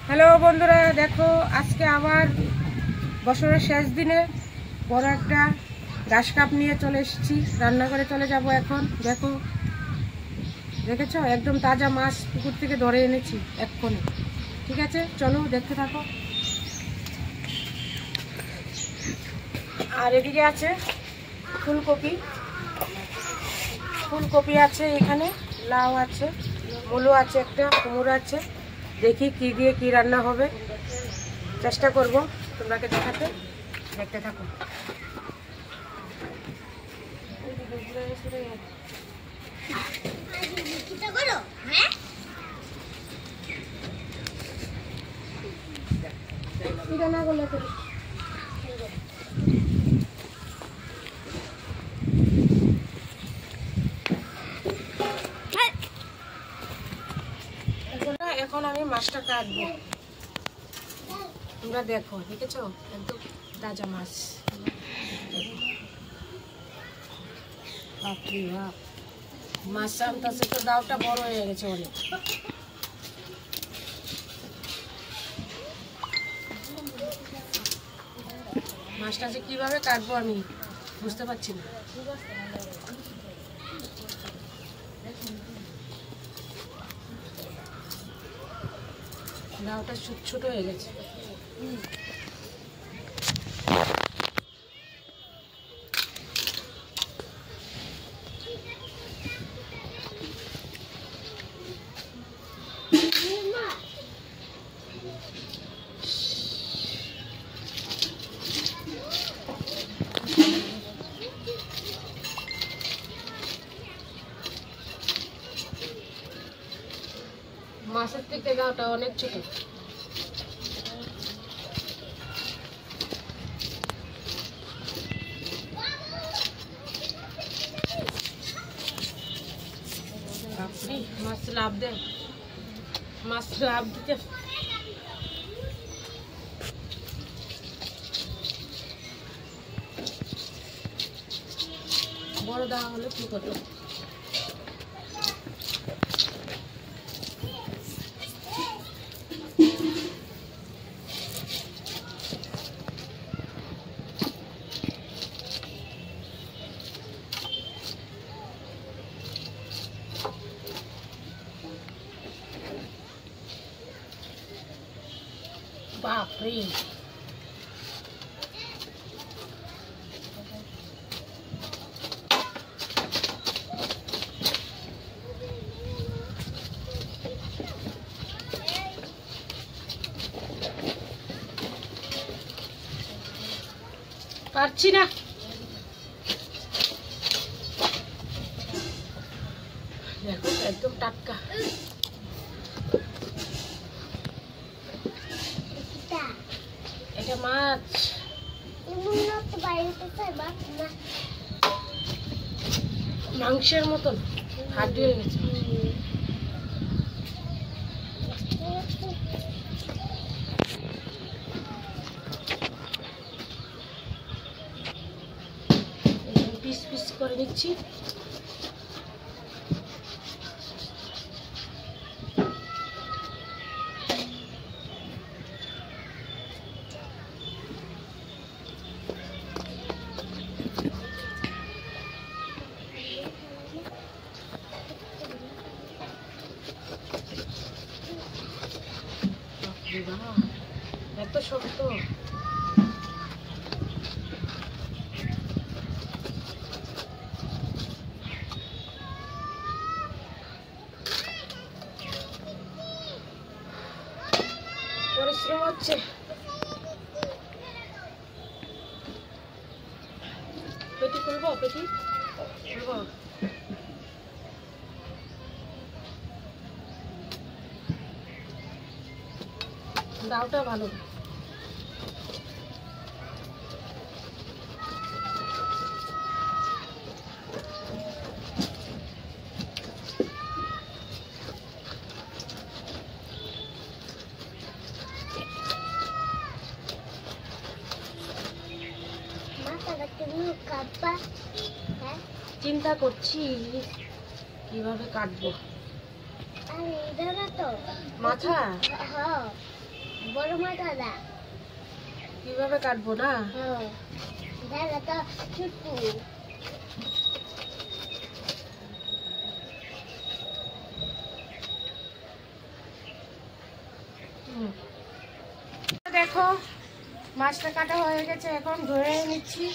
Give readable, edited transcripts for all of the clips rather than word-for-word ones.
Hello বন্ধুরা, দেখো আজকে আবার বছরের শেষ দিনে বড় একটা ঘাস কাপ নিয়ে চলে এসেছি। রান্নাঘরে চলে যাব এখন। দেখো, দেখেছো একদম তাজা মাছ পুকুর থেকে ধরে এনেছি এক্ষুনি। ঠিক আছে, চলো দেখতে থাকো। আর এদিকে আছে ফুলকপি, ফুলকপি আছে, এখানে লাউ আছে, মূলো আছে, একটা কুমড়ো আছে। দেখি কি দিয়ে কি রান্না হবে, চেষ্টা করব তোমরাকে দেখাতে। দেখতে থাকো। এখন আমি মাছটা কাটবো। তোমরা দেখো, দেখেছো একদম তাজা মাছ। বাপরে বাপ, মাছটা আনতেছে তো দাওটা বড় হয়ে গেছে অনেক। মাছটা যে কিভাবে কাটবো আমি বুঝতে পারছি না। দাওটা ছোট ছোট হয়ে গেছে। মাছের থেকে দাওটা অনেক ছোট। মাছ লাভ দেয়, মাছ লাভ দিতে বড় দেওয়া হলে কি করবো। বাপরে, পারছি না। দেখো একদম টাটকা। এটা মাছ মাংসের মতন হাড্ডি হয়ে গেছে। পিস পিস করে নিচ্ছি। এত শক্ত। পরিশ্রম হচ্ছে। পেটি খুলবো, পেটি খুলবো। দাওটা ভালো। চিন্তা করছি কিভাবে কাটবো। মাথা কিভাবে কাটবো না? দেখো মাছটা কাটা হয়ে গেছে, এখন ধরে নিচ্ছি।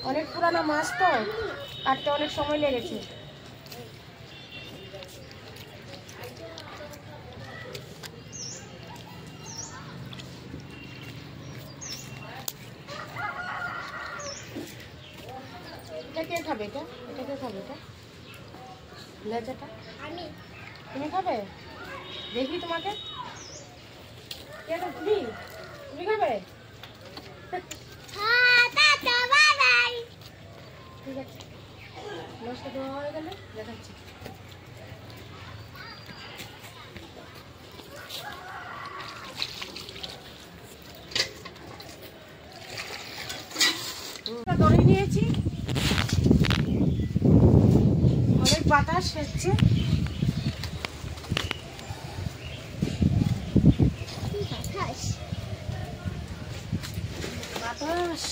অনেক পুরানো মাছ তো কাটতে অনেক সময় লেগেছে। এটা কে খাবে? এটা কে খাবে? এটা লেজাটা তুমি খাবে? দেখি তোমাকে। তুমি খাবে? ঠিক আছে, মাছটা দেওয়া হয়ে গেলে দেখাচ্ছি। দড়ি নিয়েছি, অনেক বাতাস এসছে। বাতাস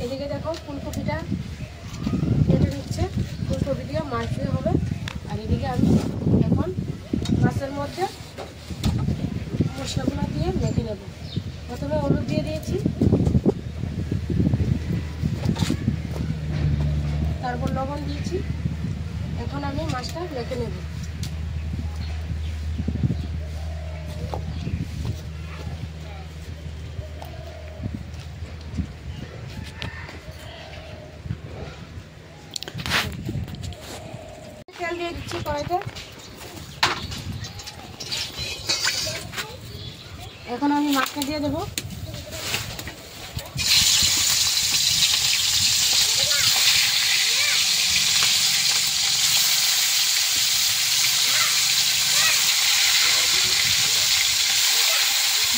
এদিকে দেখো ফুলকপিটা কেটে নিচ্ছে। ফুলকপি দিয়ে মাছ দিয়ে হবে। আর এদিকে আমি এখন মাছের মধ্যে মশলাগুলো দিয়ে মেখে নেব। প্রথমে হলুদ দিয়ে দিয়েছি, তারপর লবণ দিয়েছি। এখন আমি মাছটা মেখে নেব। তেল দিয়ে দিচ্ছি কড়াইতে। এখন আমি মাছটা দিয়ে দেবো।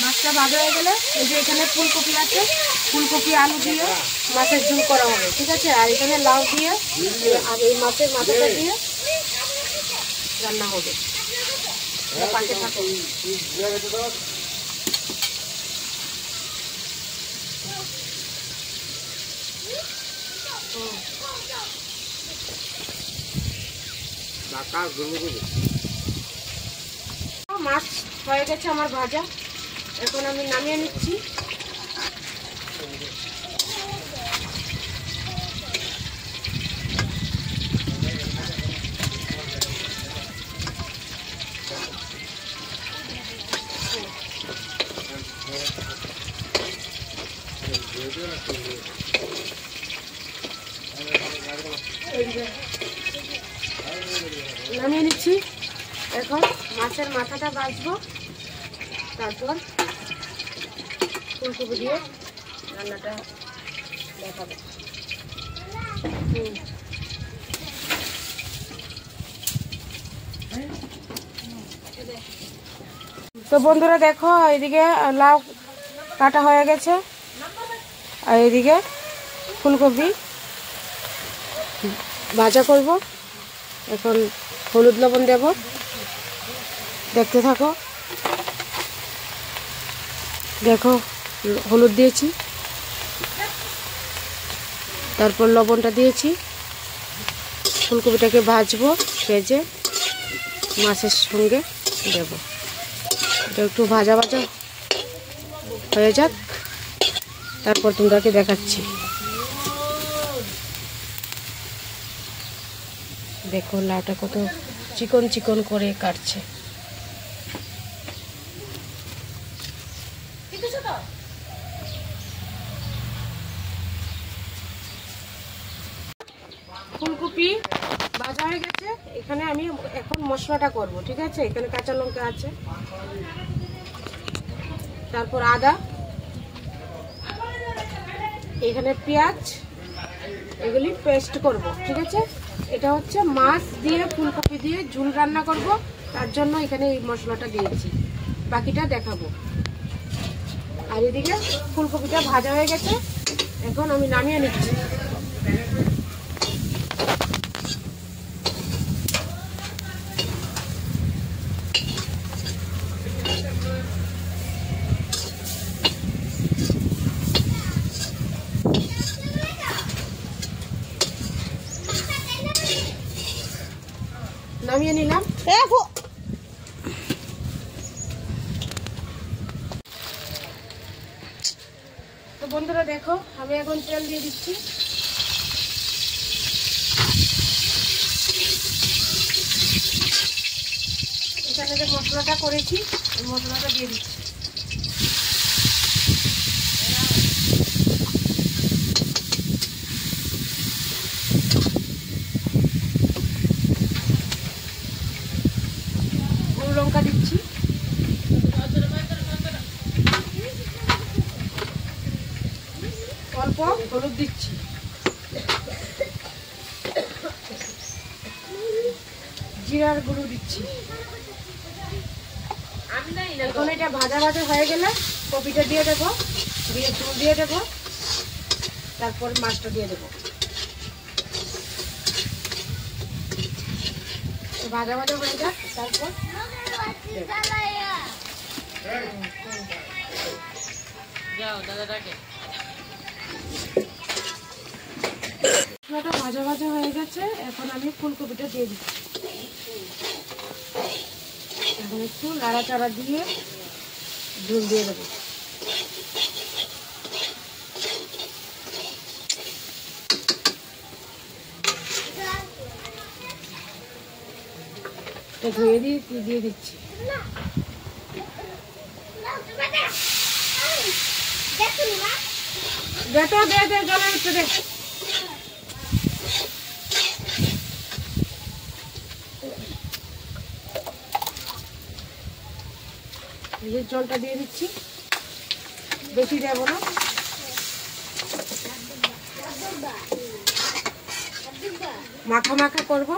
মাছটা ভাজা হয়ে গেলে এই যে এখানে ফুলকপি আছে, ফুলকপি আলু দিয়ে মাছের ঝোল করা হবে, ঠিক আছে। আর এখানে লাউ দিয়ে আর এই মাছের মাথাটা দিয়ে রান্না হবে। পাশে থাকো। মাছ হয়ে গেছে আমার ভাজা, এখন আমি নামিয়ে নিচ্ছি। নামিয়ে নিচ্ছি। এখন মাছের মাথাটা ভাজবো, তারপর ফুলকপি দিয়ে রান্নাটা দেখাবো। তো বন্ধুরা দেখো, এইদিকে লাউ কাটা হয়ে গেছে, আর এইদিকে ফুলকপি ভাজা করব। এখন হলুদ লবণ দেব, দেখতে থাকো। দেখো হলুদ দিয়েছি, তারপর লবণটা দিয়েছি। ফুলকপিটাকে ভাজবো, ভেজে মাছের সঙ্গে দেব। এটা একটু ভাজা ভাজা হয়ে যাক, তারপর তোমরাকে দেখাচ্ছি। দেখো লাউটা কত চিকন চিকন করে কাটছে। ফুলকপি ভাজা হয়ে গেছে, এখানে আমি এখন মশলাটা করব, ঠিক আছে। এখানে কাঁচা লঙ্কা আছে, তারপর আদা, এখানে পেঁয়াজ, এগুলি পেস্ট করব, ঠিক আছে। এটা হচ্ছে মাছ দিয়ে ফুলকপি দিয়ে ঝোল রান্না করব, তার জন্য এখানে এই মশলাটা দিয়েছি। বাকিটা দেখাবো। আর এদিকে ফুলকপিটা ভাজা হয়ে গেছে, এখন আমি নামিয়ে নিচ্ছি। নামিয়ে নিলাম। তো বন্ধুরা দেখো, আমি এখন তেল দিয়ে দিচ্ছি। এখানে যে মশলাটা করেছি এই মশলাটা দিয়ে দিচ্ছি। গুঁড়ো লঙ্কা দিচ্ছি, অল্প হলুদ দিচ্ছি, জিরার গুঁড়ো দিচ্ছি। এখন এটা ভাজা ভাজা হয়ে গেলে কপিটা দিয়ে দেবো, দিয়ে চুল দিয়ে দেবো, তারপর মাছটা দিয়ে দেবো। ভাজা ভাজা হয়ে যাক, তারপর ভাজা ভাজা হয়ে গেছে। এখন আমি ফুলকপিটা দিয়ে দিচ্ছি। এখন একটু নাড়াচাড়া দিয়ে ঝোল দিয়ে দেবো। ধুয়ে দিয়ে দিচ্ছি। দেখো দে দে জলে একটু দে। জলটা দিয়ে দিচ্ছি, বেশি দেবো না। মাখা মাখা করবো।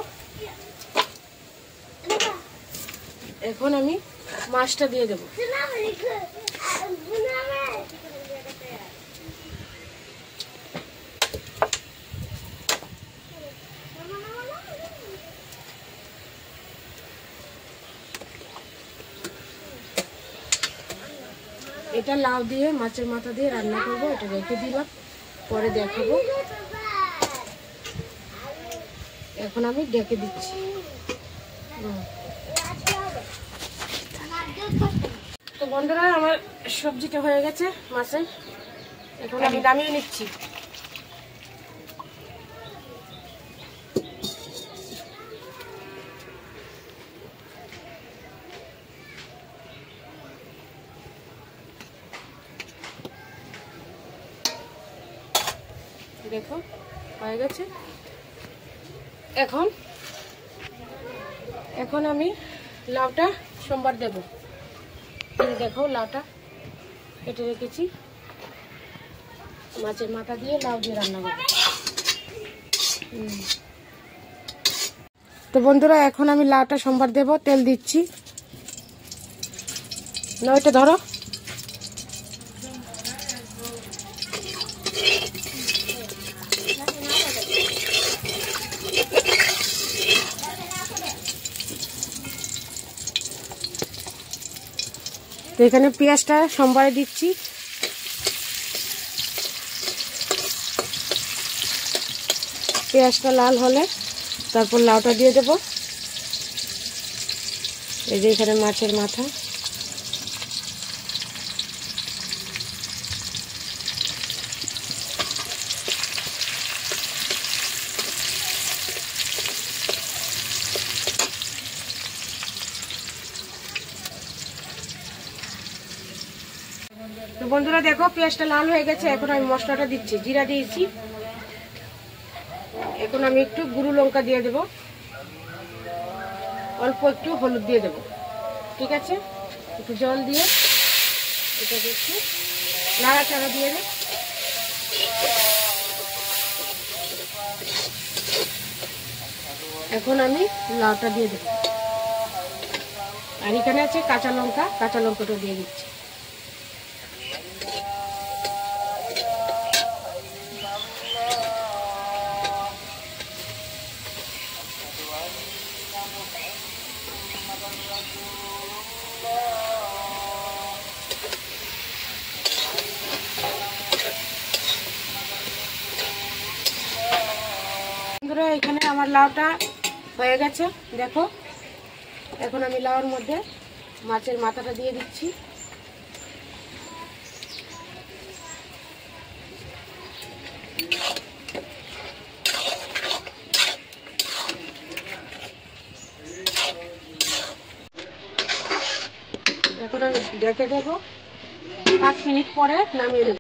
এখন আমি মাছটা দিয়ে দেবো। এটা লাউ দিয়ে মাছের মাথা দিয়ে রান্না করবো। এটা রেখে দিলাম, পরে দেখাবো। এখন আমি ডেকে দিচ্ছি। তো বন্ধুরা, আমার সবজিটা হয়ে গেছে মাছের। এখন আমি নামিয়ে নিচ্ছি। দেখো হয়ে গেছে। এখন আমি লাউটা সোমবার দেবো। দেখো লাউটা কেটে রেখেছি, মাছের মাথা দিয়ে লাউ দিয়ে রান্না করবো। তো বন্ধুরা, এখন আমি লাউটা সোমবার দেবো। তেল দিচ্ছি, না ওইটা ধরো। তো এখানে পেঁয়াজটা সোমবারে দিচ্ছি। পেঁয়াজটা লাল হলে তারপর লাউটা দিয়ে দেব। এই যে এখানে মাছের মাথা, তো বন্ধুরা দেখো পেঁয়াজটা লাল হয়ে গেছে। এখন আমি মশলাটা দিচ্ছি। জিরা দিয়েছি, এখন আমি একটু গুঁড়ো লঙ্কা দিয়ে দেব, অল্প একটু হলুদ দিয়ে দেব। ঠিক আছে, একটু জল দিয়ে এটাকে একটু নাড়াচাড়া দিয়ে দেব। এখন আমি লাউটা দিয়ে দেব, আর এখানে আছে কাঁচা লঙ্কাটা দিয়ে দিচ্ছি। এখানে আমার লাউটা হয়ে গেছে দেখো। এখন আমি লাউর মধ্যে মাছের মাথাটা দিয়ে দিচ্ছি। এখন আমি ডেকে দেবো, 5 মিনিট পরে নামিয়ে দেবো।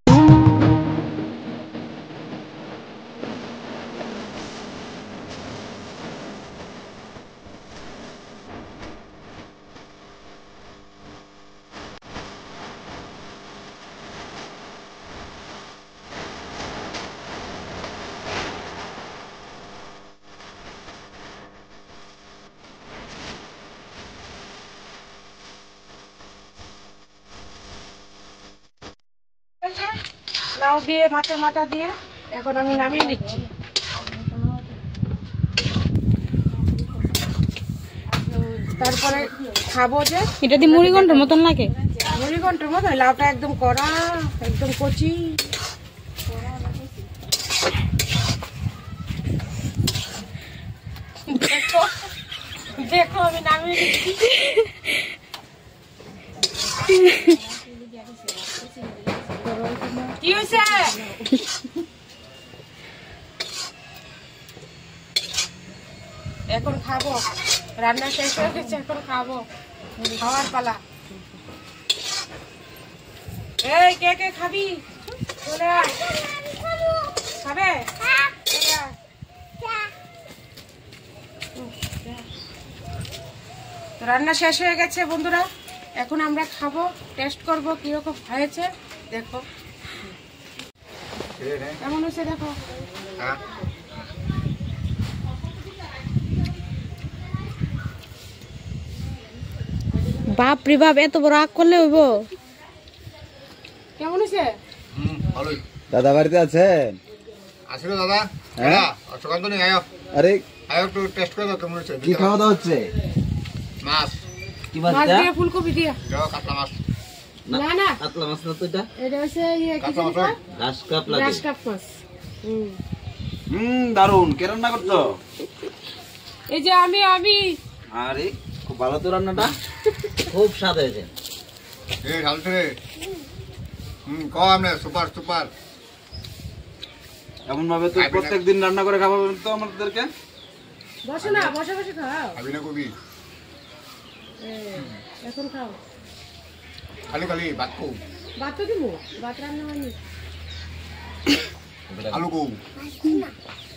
লাউ দিয়ে মাছের মাথা দিয়ে এখন আমি নামিয়ে দিচ্ছি। তারপরে খাবো যে এটা দিয়ে মুড়িঘণ্টার মতন লাগে। মুড়িঘণ্টার মতো লাউটা একদম কড়া, একদম কচি। দেখো দেখো আমি নামিয়ে দিচ্ছি। কি হয়েছে? এখন খাবো, রান্না শেষ হয়ে গেছে, এখন খাবো, খাওয়ার পালা। এই কে কে খাবি? চলে আয়। খাবে? চলে আয়। তো রান্না শেষ হয়ে গেছে বন্ধুরা, এখন আমরা খাবো, টেস্ট করবো কিরকম হয়েছে। দেখো কেমন হয়েছে দেখো। বাপ রে বাপ, এত বড় আগ করলে হইব? কেমন হয়েছে? ভালোই। দাদা বাড়িতে আছেন? আসলে দাদা, হ্যাঁ? সুকান্ত নেই, আয়ো আরে আয়ো একটু টেস্ট করে দাও কেমন হচ্ছে। কি খাওয়া দাওয়া হচ্ছে? মাছ, কি মাছ? মাছ দিয়ে ফুলকপি দিয়ে। যাও কাতলা মাছ। না না, কাতলা মাছ না তো এটা? এটা হচ্ছে ইয়ে কি কাতলা মাছ জানি হয়? ঘাস কাপ লাগে। গ্রাস কাপ মাছ। দারুন। কে রান্না করছো? এই যে আমি। আরে খুব ভালো তো রান্নাটা, খুব স্বাদ হয়েছে। এই ঢালছে রে। কও আমনে সুপার সুপার। এমন ভাবে তো প্রত্যেকদিন রান্না করে খাওয়াবেন তো আমাদেরকে। বসো না, বসে বসে খাও। খাবি না কবি? এখন খাও। খালি খালি ভাত কৌ, ভাত তো দিব, ভাত রান্না হয়নি। আলু কৌ,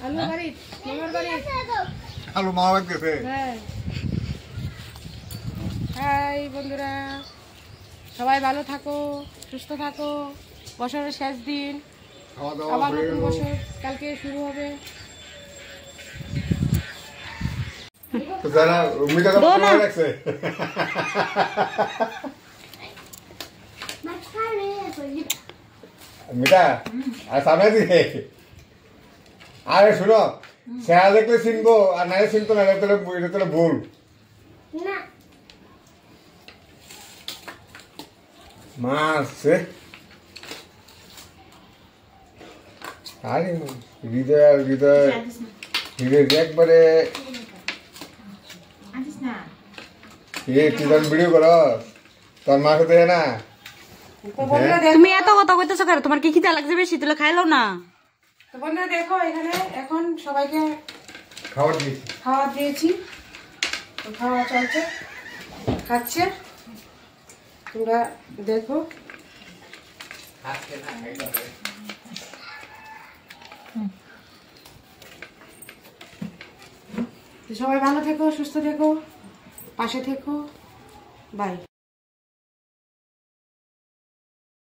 আলু বাড়ি, মামার বাড়ি। আলু মাওয়া বাদ গেছে। হ্যাঁ। হাই বন্ধুরা, সবাই ভালো থাকো, সুস্থ থাকো। বছরের শেষ দিন, খাওয়া দাওয়া আবার হয়ে নতুন গেল। বছর কালকে শুরু হবে। তো যারা মিঠা তো ভালো লাগছে। মিঠা আর সামনে দিকে। আরে শুনো, সেরা দেখলে চিনবো, আর নাইলে চিনতো না, এটা তাহলে ভুল। মাছ আরে হৃদয় হৃদয় হৃদয় একবারে তুই ভিডিও কর, তোর মাকে দেখে না। তো বন্ধুরা দেখো, তুমি এত কথা কইতেছো কেন? তোমার কি খিদা লাগছে বেশি? তুলে খাইলো না? তো বন্ধুরা দেখো, এখানে এখন সবাইকে খাবার দিয়েছি। খাওয়া দিয়েছি, তো খাওয়া চলছে, খাচ্ছে, তোমরা দেখো। তো সবাই ভালো থেকো, সুস্থ থেকো, পাশে থেকো, বাই।